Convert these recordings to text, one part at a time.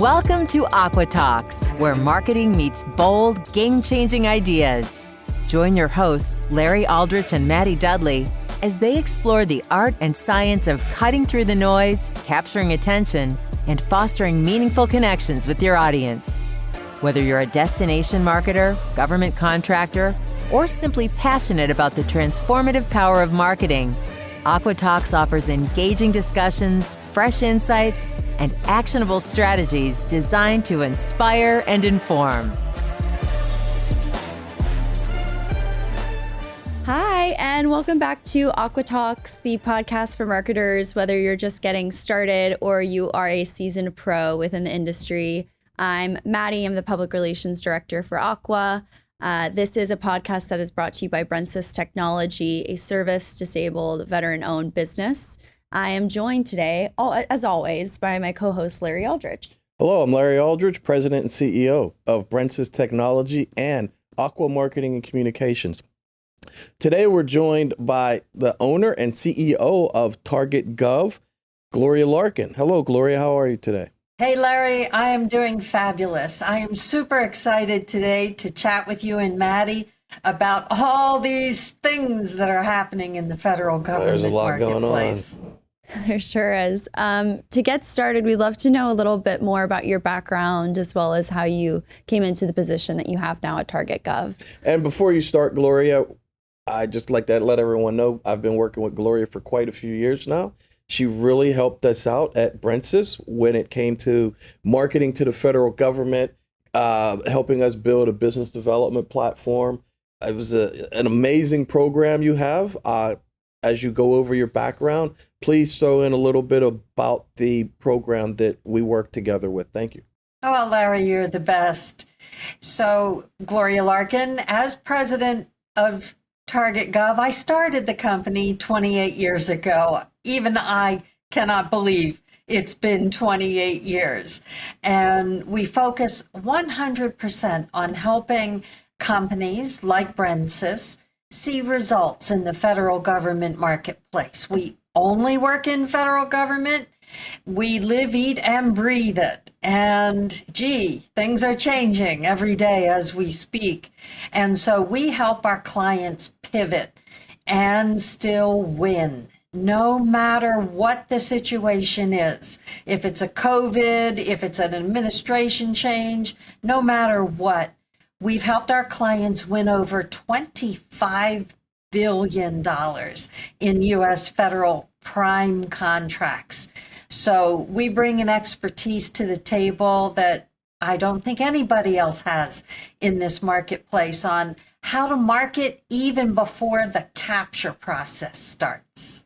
Welcome to Aqua Talks, where marketing meets bold, game-changing ideas. Join your hosts, Larry Aldrich and Maddie Dudley, as they explore the art and science of cutting through the noise, capturing attention, and fostering meaningful connections with your audience. Whether you're a destination marketer, government contractor, or simply passionate about the transformative power of marketing, Aqua Talks offers engaging discussions, fresh insights, and actionable strategies designed to inspire and inform. Hi, and welcome back to Aqua Talks, the podcast for marketers, whether you're just getting started or you are a seasoned pro within the industry. I'm Maddie. I'm the Public Relations Director for Aqua. This is a podcast that is brought to you by Brensis Technology, a service-disabled, veteran-owned business. I am joined today, as always, by my co-host, Larry Aldrich. Hello, I'm Larry Aldrich, President and CEO of Brensis Technology and Aqua Marketing and Communications. Today, we're joined by the owner and CEO of TargetGov, Gloria Larkin. Hello, Gloria. How are you today? Hey, Larry. I am doing fabulous. I am super excited today to chat with you and Maddie about all these things that are happening in the federal government There's a lot marketplace. going on. There sure is. To get started, we'd love to know a little bit more about your background as well as how you came into the position that you have now at TargetGov. And before you start, Gloria, I just like to let everyone know I've been working with Gloria for quite a few years now. She really helped us out at Brensis when it came to marketing to the federal government, helping us build a business development platform. It was an amazing program you have. As you go over your background, please throw in a little bit about the program that we work together with. Thank you. Oh, Larry, you're the best. So, Gloria Larkin, as president of TargetGov, I started the company 28 years ago. Even I cannot believe it's been 28 years. And we focus 100% on helping companies like Brensis see results in the federal government marketplace. We only work in federal government. We live, eat, and breathe it. And things are changing every day as we speak. And so we help our clients pivot and still win, no matter what the situation is. If it's a COVID, if it's an administration change, no matter what, we've helped our clients win over $25 billion in U.S. federal prime contracts. So we bring an expertise to the table that I don't think anybody else has in this marketplace on how to market even before the capture process starts.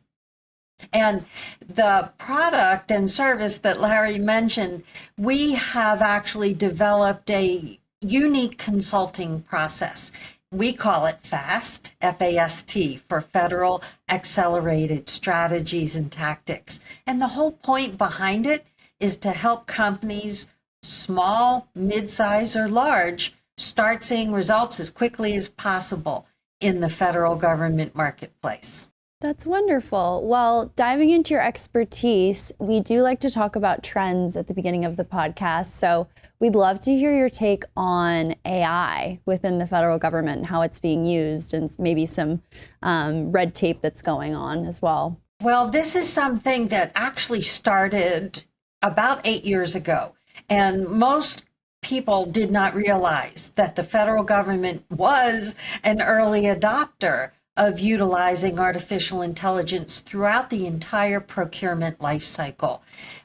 And the product and service that Larry mentioned, we have actually developed a unique consulting process. We call it FAST, F-A-S-T, for Federal Accelerated Strategies and Tactics. And the whole point behind it is to help companies, small, mid-size, or large, start seeing results as quickly as possible in the federal government marketplace. That's wonderful. Well, diving into your expertise, we do like to talk about trends at the beginning of the podcast. So we'd love to hear your take on AI within the federal government and how it's being used and maybe some red tape that's going on as well. Well, this is something that actually started about 8 years ago. And most people did not realize that the federal government was an early adopter of utilizing artificial intelligence throughout the entire procurement lifecycle.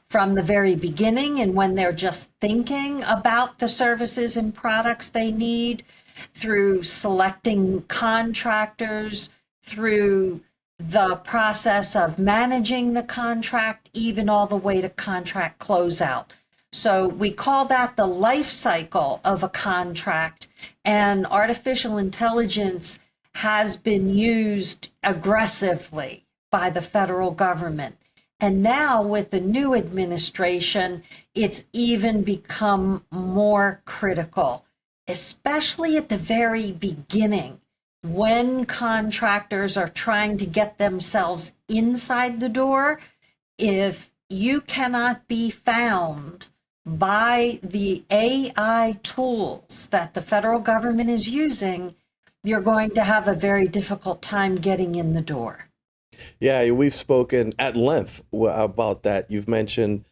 From the very beginning and when they're just thinking about the services and products they need, through selecting contractors, through the process of managing the contract, even all the way to contract closeout. So we call that the life cycle of a contract, and artificial intelligence has been used aggressively by the federal government. And now with the new administration, it's even become more critical, especially at the very beginning, when contractors are trying to get themselves inside the door. If you cannot be found by the AI tools that the federal government is using, you're going to have a very difficult time getting in the door. Yeah, we've spoken at length about that. You've mentioned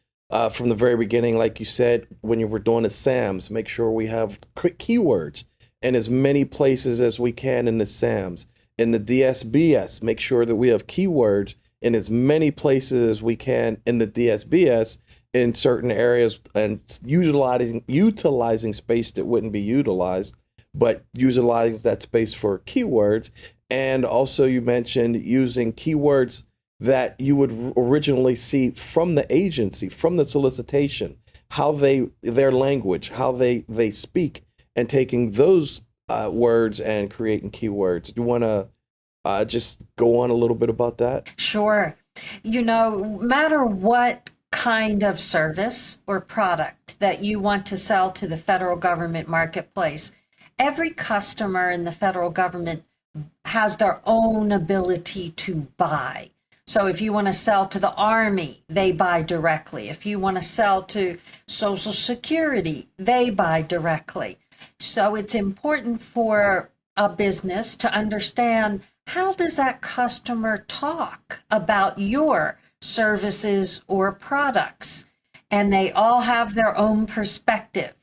from the very beginning, like you said, when you were doing the SAMs, make sure we have keywords in as many places as we can in the SAMs. In the DSBS, make sure that we have keywords in as many places as we can in the DSBS in certain areas, and utilizing space that wouldn't be utilized, but utilizing that space for keywords. And also you mentioned using keywords that you would originally see from the agency, from the solicitation, how their language, how they speak, and taking those words and creating keywords. Do you want to just go on a little bit about that? Sure. No matter what kind of service or product that you want to sell to the federal government marketplace, every customer in the federal government has their own ability to buy. So if you want to sell to the Army, they buy directly. If you want to sell to Social Security, they buy directly. So it's important for a business to understand, how does that customer talk about your services or products? And they all have their own perspective.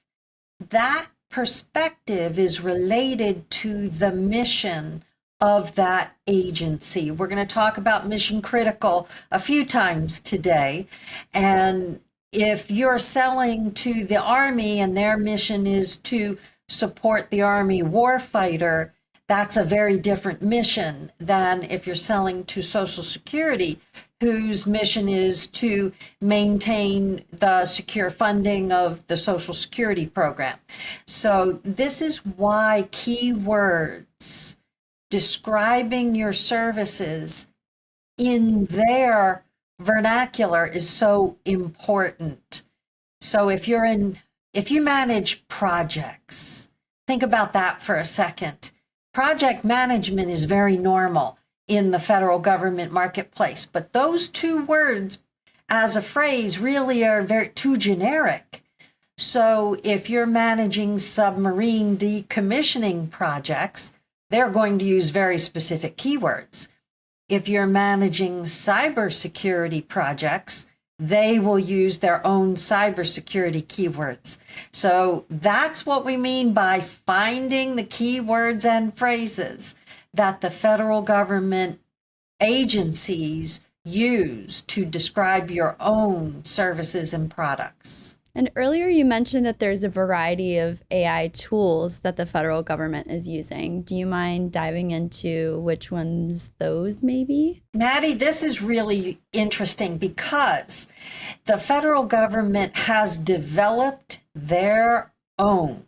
That perspective is related to the mission of that agency. We're going to talk about mission critical a few times today. And if you're selling to the Army and their mission is to support the Army warfighter, that's a very different mission than if you're selling to Social Security, whose mission is to maintain the secure funding of the Social Security program. So this is why keywords describing your services in their vernacular is so important. So if you manage projects, think about that for a second. Project management is very normal in the federal government marketplace, but those two words as a phrase really are too generic. So if you're managing submarine decommissioning projects, they're going to use very specific keywords. If you're managing cybersecurity projects, they will use their own cybersecurity keywords. So that's what we mean by finding the keywords and phrases that the federal government agencies use to describe your own services and products. And earlier you mentioned that there's a variety of AI tools that the federal government is using. Do you mind diving into which ones those may be? Maddie, this is really interesting because the federal government has developed their own.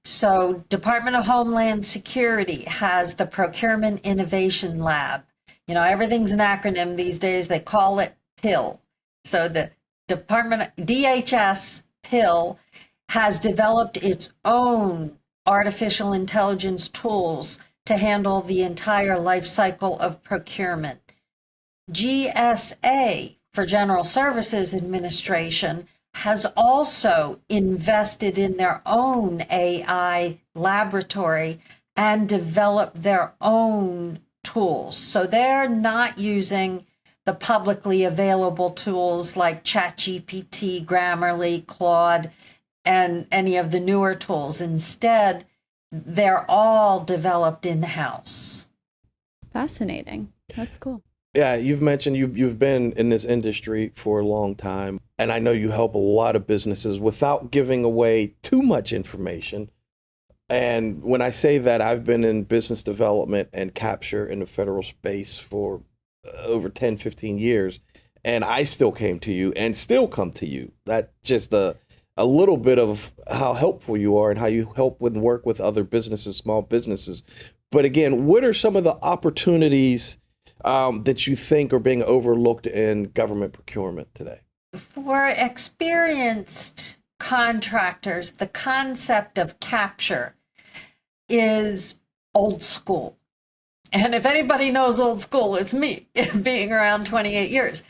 So Department of Homeland Security has the Procurement Innovation Lab. Everything's an acronym these days. They call it PIL. So the DHS PIL has developed its own artificial intelligence tools to handle the entire life cycle of procurement. GSA, for General Services Administration, has also invested in their own AI laboratory and developed their own tools. So they're not using the publicly available tools like ChatGPT, Grammarly, Claude, and any of the newer tools. Instead, they're all developed in-house. Fascinating. That's cool. Yeah, you've mentioned you've been in this industry for a long time, and I know you help a lot of businesses without giving away too much information. And when I say that, I've been in business development and capture in the federal space for over 10, 15 years, and I still came to you and still come to you. That's just a little bit of how helpful you are and how you help work with other businesses, small businesses. But again, what are some of the opportunities that you think are being overlooked in government procurement today? For experienced contractors, the concept of capture is old school. And if anybody knows old school, it's me, being around 28 years.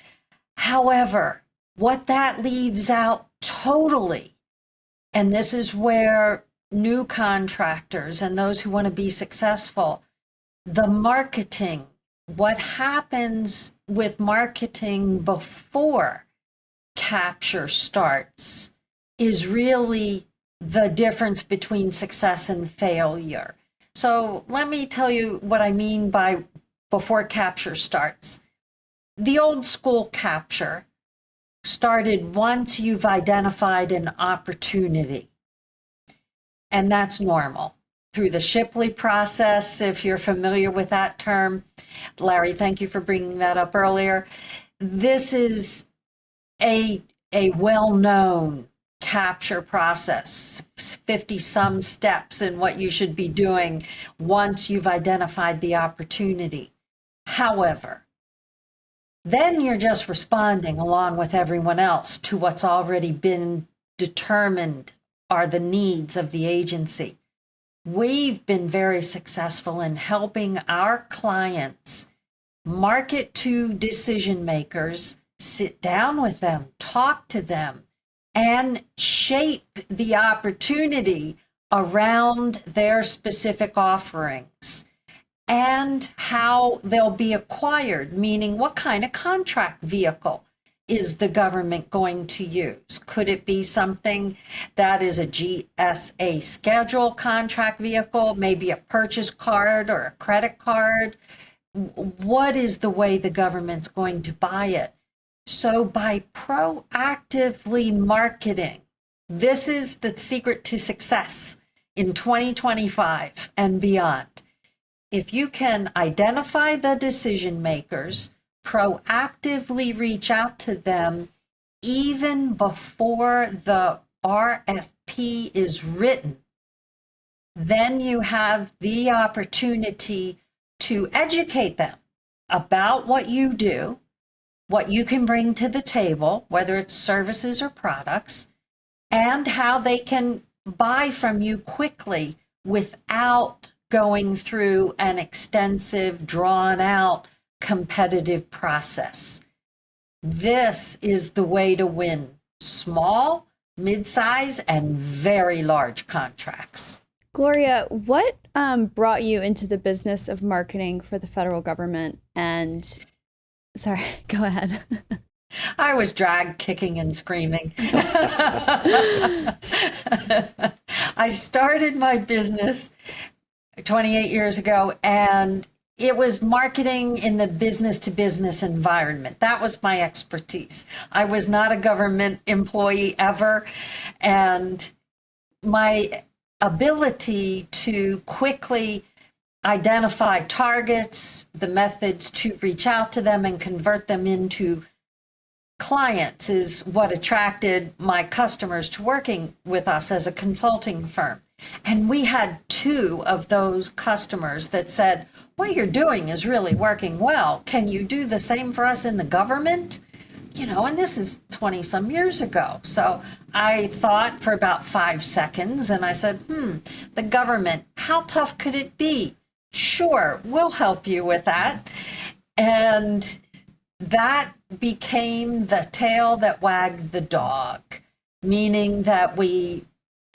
However, What that leaves out totally, and this is where new contractors and those who want to be successful, the marketing, what happens with marketing before capture starts is really the difference between success and failure. So let me tell you what I mean by before capture starts. The old school capture started once you've identified an opportunity. And that's normal. Through the Shipley process, if you're familiar with that term. Larry, thank you for bringing that up earlier. This is a well-known capture process, 50 some steps in what you should be doing once you've identified the opportunity. However, then you're just responding along with everyone else to what's already been determined are the needs of the agency. We've been very successful in helping our clients market to decision makers, sit down with them, talk to them, and shape the opportunity around their specific offerings and how they'll be acquired, meaning what kind of contract vehicle is the government going to use? Could it be something that is a GSA schedule contract vehicle, maybe a purchase card or a credit card? What is the way the government's going to buy it? So by proactively marketing, this is the secret to success in 2025 and beyond. If you can identify the decision makers, proactively reach out to them even before the RFP is written, then you have the opportunity to educate them about what you do, what you can bring to the table, whether it's services or products, and how they can buy from you quickly without going through an extensive, drawn-out competitive process. This is the way to win small, mid-size, and very large contracts. Gloria, what brought you into the business of marketing for the federal government? And sorry, go ahead. I was dragged kicking and screaming. I started my business 28 years ago, and it was marketing in the business to business environment. That was my expertise. I was not a government employee ever, and my ability to quickly identify targets, the methods to reach out to them and convert them into clients is what attracted my customers to working with us as a consulting firm. And we had 2 of those customers that said, what you're doing is really working well. Can you do the same for us in the government? You know, and this is 20 some years ago. So I thought for about 5 seconds and I said, the government, how tough could it be? Sure, we'll help you with that. And that became the tail that wagged the dog, meaning that we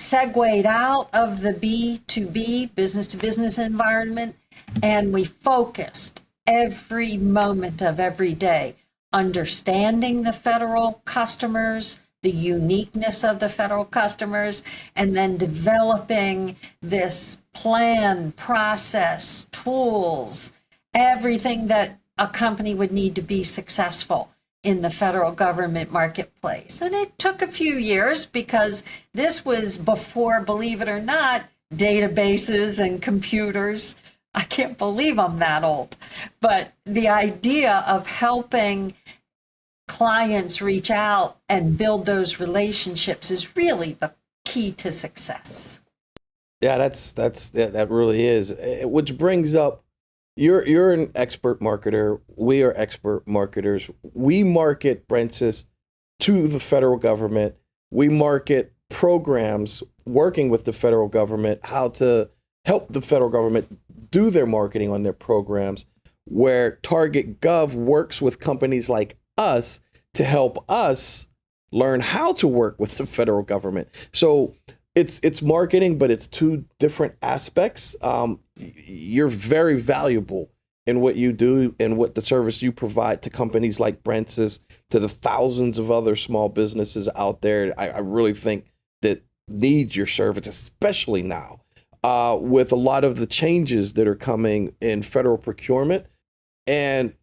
segued out of the B2B, business to business environment, and we focused every moment of every day understanding the federal customers, the uniqueness of the federal customers, and then developing this plan, process, tools, everything that a company would need to be successful in the federal government marketplace. And it took a few years because this was before, believe it or not, databases and computers. I can't believe I'm that old. But the idea of helping clients reach out and build those relationships is really the key to success. Yeah, that really is. Which brings up, you're an expert marketer. We are expert marketers. We market Brensis to the federal government. We market programs working with the federal government, how to help the federal government do their marketing on their programs, where TargetGov works with companies like us to help us learn how to work with the federal government. So it's marketing, but it's two different aspects. You're very valuable in what you do and what the service you provide to companies like Brent's, to the thousands of other small businesses out there. I really think that need your service, especially now with a lot of the changes that are coming in federal procurement. And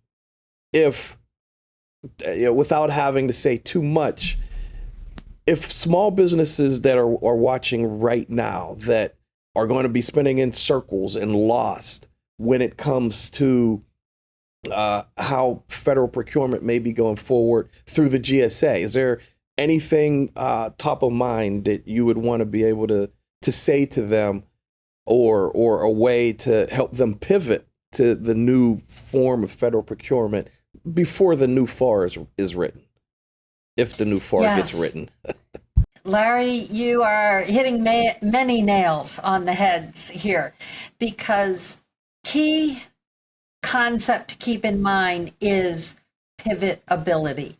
if, without having to say too much, if small businesses that are watching right now that are going to be spinning in circles and lost when it comes to how federal procurement may be going forward through the GSA, is there anything top of mind that you would want to be able to say to them, or a way to help them pivot to the new form of federal procurement before the new FAR is written, if the new FAR gets written? Larry, you are hitting many nails on the heads here, because key concept to keep in mind is pivotability.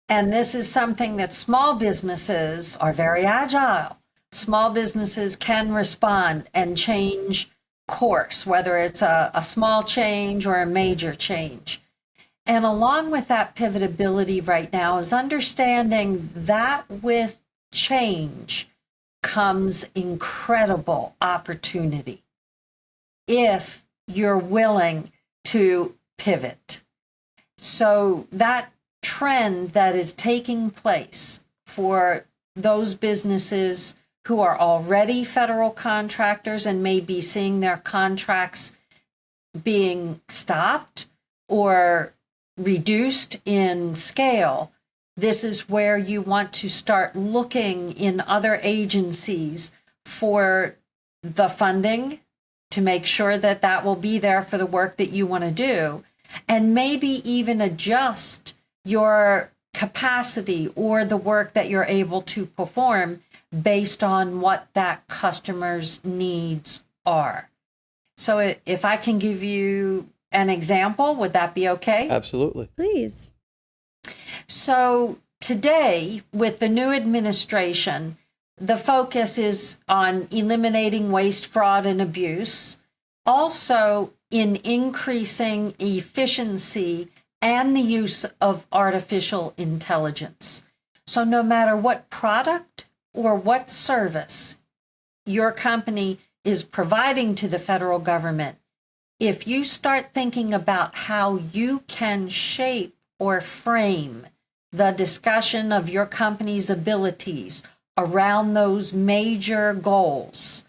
And this is something that small businesses are very agile. Small businesses can respond and change course, whether it's a small change or a major change. And along with that pivotability right now is understanding that with change comes incredible opportunity if you're willing to pivot. So that trend that is taking place for those businesses who are already federal contractors and may be seeing their contracts being stopped or reduced in scale, this is where you want to start looking in other agencies for the funding to make sure that that will be there for the work that you want to do, and maybe even adjust your capacity or the work that you're able to perform based on what that customer's needs are. So if I can give you an example, would that be okay? Absolutely. Please. So today, with the new administration, the focus is on eliminating waste, fraud, and abuse, also in increasing efficiency and the use of artificial intelligence. So no matter what product or what service your company is providing to the federal government, if you start thinking about how you can shape or frame the discussion of your company's abilities around those major goals,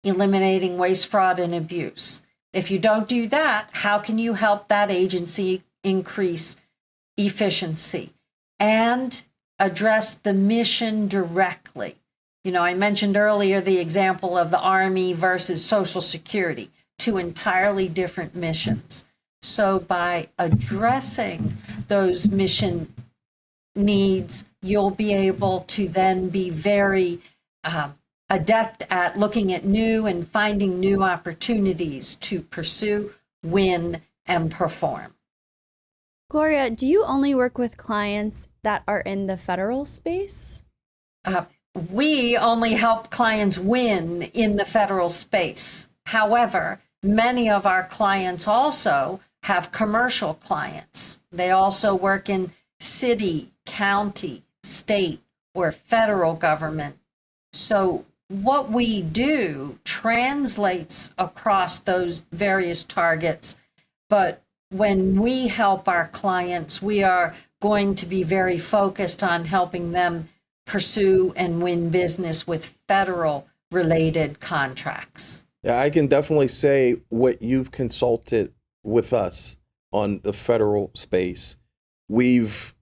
eliminating waste, fraud, and abuse, if you don't do that, how can you help that agency increase efficiency and address the mission directly? You know, I mentioned earlier the example of the Army versus Social Security, two entirely different missions. So by addressing those mission needs, you'll be able to then be very adept at looking at new and finding new opportunities to pursue, win, and perform. Gloria, do you only work with clients that are in the federal space? We only help clients win in the federal space. However, many of our clients also have commercial clients. They also work in city, county, state, or federal government. So what we do translates across those various targets, but when we help our clients, we are going to be very focused on helping them pursue and win business with federal related contracts. Yeah, I can definitely say what you've consulted with us on the federal space, we've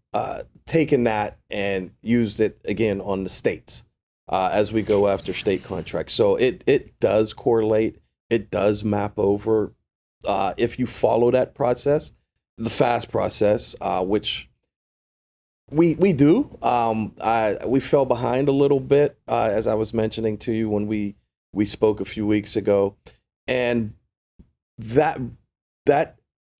taken that and used it again on the states as we go after state contracts. So it does correlate. It does map over if you follow that process, the FAST process, which we do. We fell behind a little bit, as I was mentioning to you when we spoke a few weeks ago, and that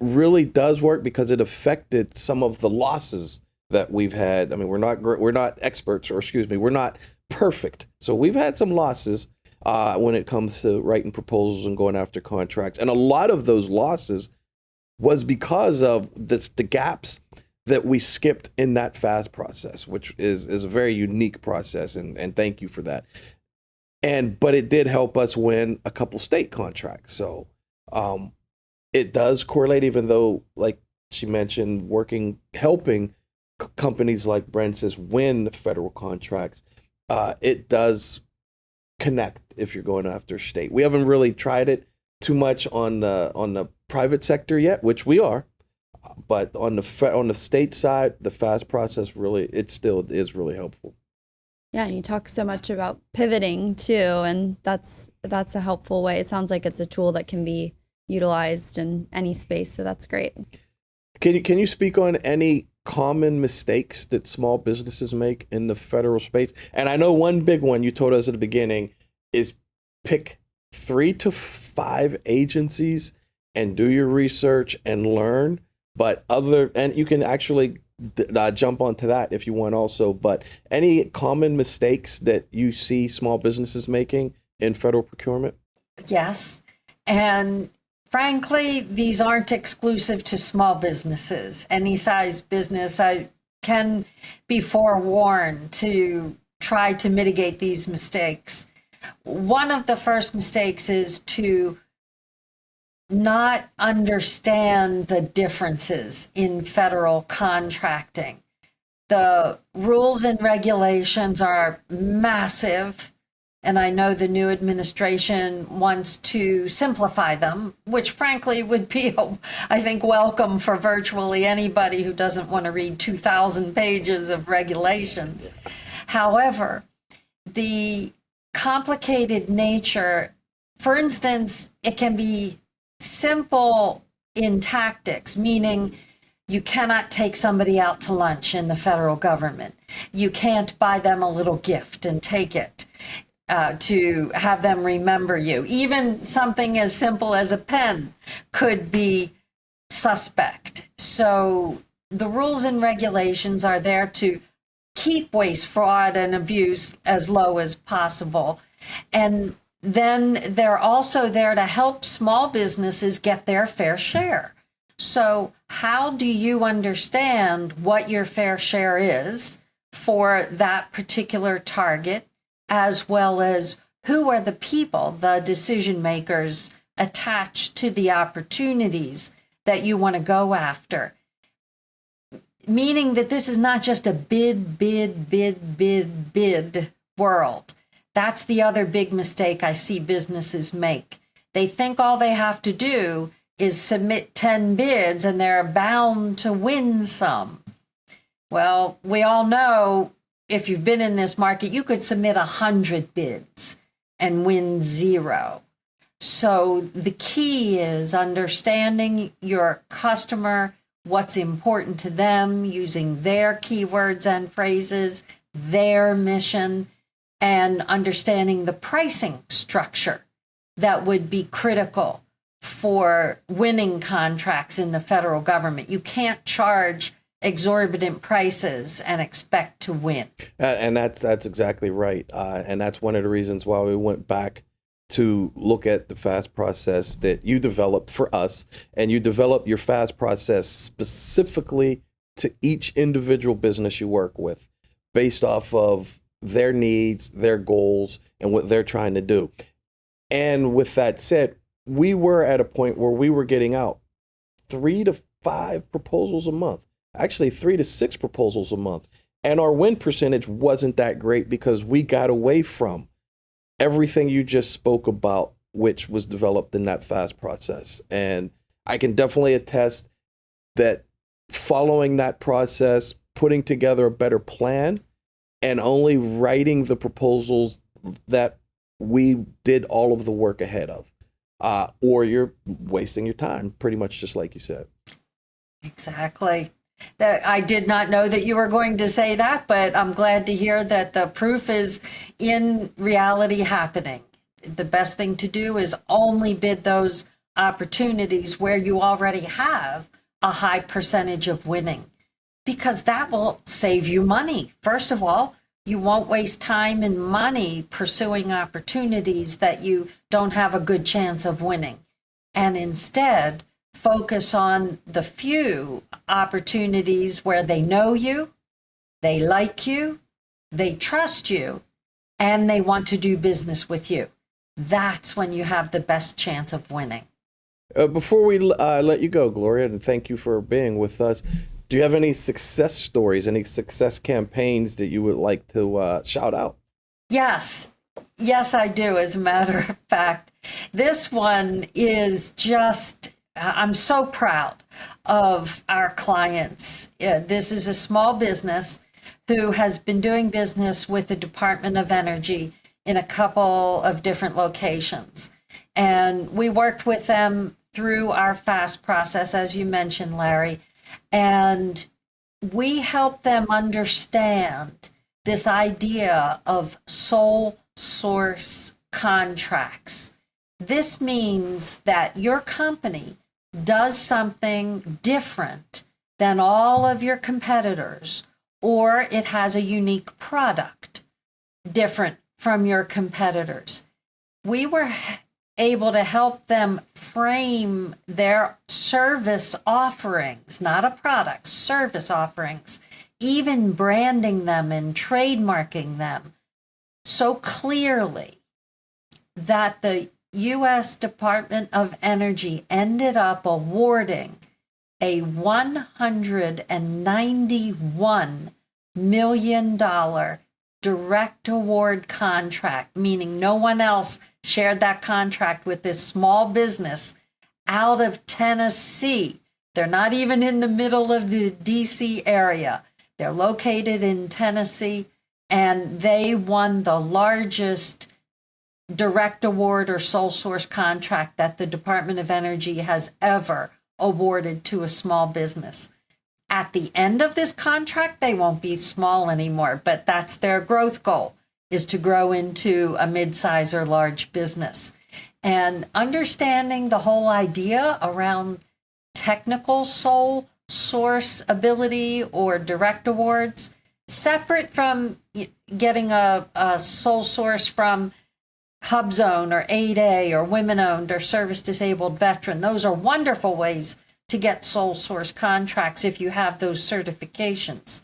really does work because it affected some of the losses that we've had. I mean, we're not experts, or excuse me, we're not perfect. So we've had some losses when it comes to writing proposals and going after contracts. And a lot of those losses was because of the gaps that we skipped in that fast process, which is a very unique process. And thank you for that. But it did help us win a couple state contracts. So it does correlate, even though, like she mentioned, helping companies like Brent's win federal contracts. It does connect if you're going after state. We haven't really tried it too much on the private sector yet, which we are, but on the state side, the fast process it still is really helpful. Yeah, and you talk so much about pivoting too, and that's a helpful way. It sounds like it's a tool that can be utilized in any space, so that's great. Can you speak on any common mistakes that small businesses make in the federal space? And I know one big one you told us at the beginning is pick 3 to 5 agencies and do your research and learn. And you can actually jump onto that if you want also. But any common mistakes that you see small businesses making in federal procurement? Yes. And frankly, these aren't exclusive to small businesses. Any size business, I can be forewarned to try to mitigate these mistakes. One of the first mistakes is to not understand the differences in federal contracting. The rules and regulations are massive, and I know the new administration wants to simplify them, which frankly would be, I think, welcome for virtually anybody who doesn't want to read 2,000 pages of regulations. However, the complicated nature, for instance, it can be simple in tactics, meaning you cannot take somebody out to lunch in the federal government. You can't buy them a little gift and take it to have them remember you. Even something as simple as a pen could be suspect. So the rules and regulations are there to keep waste, fraud, and abuse as low as possible. And then they're also there to help small businesses get their fair share. So how do you understand what your fair share is for that particular target, as well as who are the people, the decision makers attached to the opportunities that you want to go after? Meaning that this is not just a bid world. That's the other big mistake I see businesses make. They think all they have to do is submit 10 bids and they're bound to win some. Well, we all know if you've been in this market, you could submit 100 bids and win 0. So the key is understanding your customer, what's important to them, using their keywords and phrases, their mission, and understanding the pricing structure that would be critical for winning contracts in the federal government. You can't charge exorbitant prices and expect to win. And that's exactly right. And that's one of the reasons why we went back to look at the fast process that you developed for us. And you developed your fast process specifically to each individual business you work with, based off of their needs, their goals, and what they're trying to do. And with that said, we were at a point where we were getting out 3 to 5 proposals a month, actually 3 to 6 proposals a month. And our win percentage wasn't that great because we got away from everything you just spoke about, which was developed in that fast process. And I can definitely attest that following that process, putting together a better plan, and only writing the proposals that we did all of the work ahead of, or you're wasting your time, pretty much just like you said. Exactly. I did not know that you were going to say that, but I'm glad to hear that the proof is in reality happening. The best thing to do is only bid those opportunities where you already have a high percentage of winning. because that will save you money. First of all, you won't waste time and money pursuing opportunities that you don't have a good chance of winning, and instead focus on the few opportunities where they know you, they like you, they trust you, and they want to do business with you. That's when you have the best chance of winning. Before we let you go, Gloria, and thank you for being with us, do you have any success stories, any success campaigns that you would like to shout out? Yes. Yes, I do. As a matter of fact, this one is just, I'm so proud of our clients. This is a small business who has been doing business with the Department of Energy in a couple of different locations. And we worked with them through our FAST process, as you mentioned, Larry, and we helped them understand this idea of sole source contracts. This means that your company does something different than all of your competitors, or it has a unique product different from your competitors. We were able to help them frame their service offerings, not a product, service offerings, even branding them and trademarking them so clearly that the U.S. Department of Energy ended up awarding a $191 million direct award contract, meaning no one else shared that contract with this small business out of Tennessee. They're not even in the middle of the DC area. They're located in Tennessee, and they won the largest direct award or sole source contract that the Department of Energy has ever awarded to a small business. At the end of this contract, they won't be small anymore, but that's their growth goal, is to grow into a mid-size or large business. And understanding the whole idea around technical sole source ability or direct awards, separate from getting a sole source from HubZone or 8A or women-owned or service-disabled veteran. Those are wonderful ways to get sole source contracts if you have those certifications.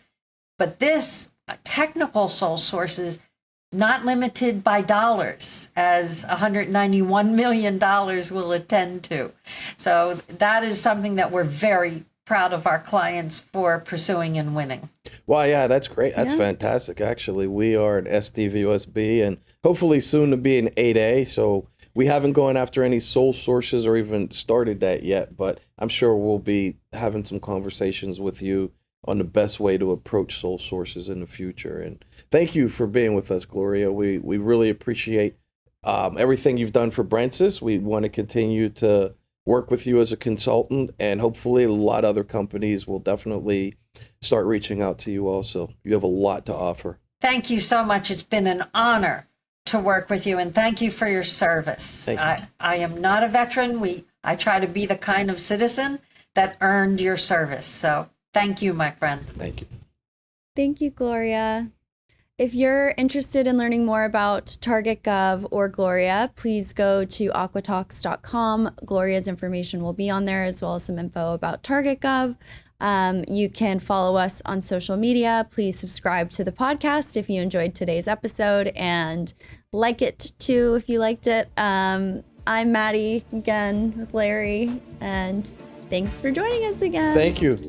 But this technical sole source is not limited by dollars, as $191 million will attend to. So that is something that we're very proud of our clients for pursuing and winning. Well, yeah, that's great. That's fantastic. Actually, we are an SDVUSB and hopefully soon to be an 8A. So we haven't gone after any sole sources or even started that yet, but I'm sure we'll be having some conversations with you on the best way to approach sole sources in the future. And thank you for being with us, Gloria. We really appreciate everything you've done for Brentsis. We want to continue to work with you as a consultant, and hopefully a lot of other companies will definitely start reaching out to you also. You have a lot to offer. Thank you so much. It's been an honor to work with you, and thank you for your service. I am not a veteran. I try to be the kind of citizen that earned your service. So thank you, my friend. Thank you. Thank you, Gloria. If you're interested in learning more about TargetGov or Gloria, please go to aquatalks.com. Gloria's information will be on there, as well as some info about TargetGov. You can follow us on social media. Please subscribe to the podcast if you enjoyed today's episode, and like it too if you liked it. I'm Maddie again with Larry, and thanks for joining us again. Thank you.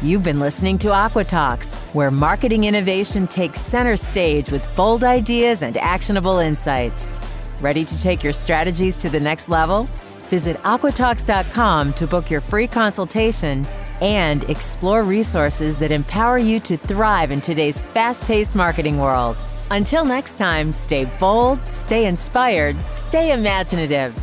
You've been listening to Aqua Talks, where marketing innovation takes center stage with bold ideas and actionable insights. Ready to take your strategies to the next level? Visit aquatalks.com to book your free consultation and explore resources that empower you to thrive in today's fast-paced marketing world. Until next time, stay bold, stay inspired, stay imaginative.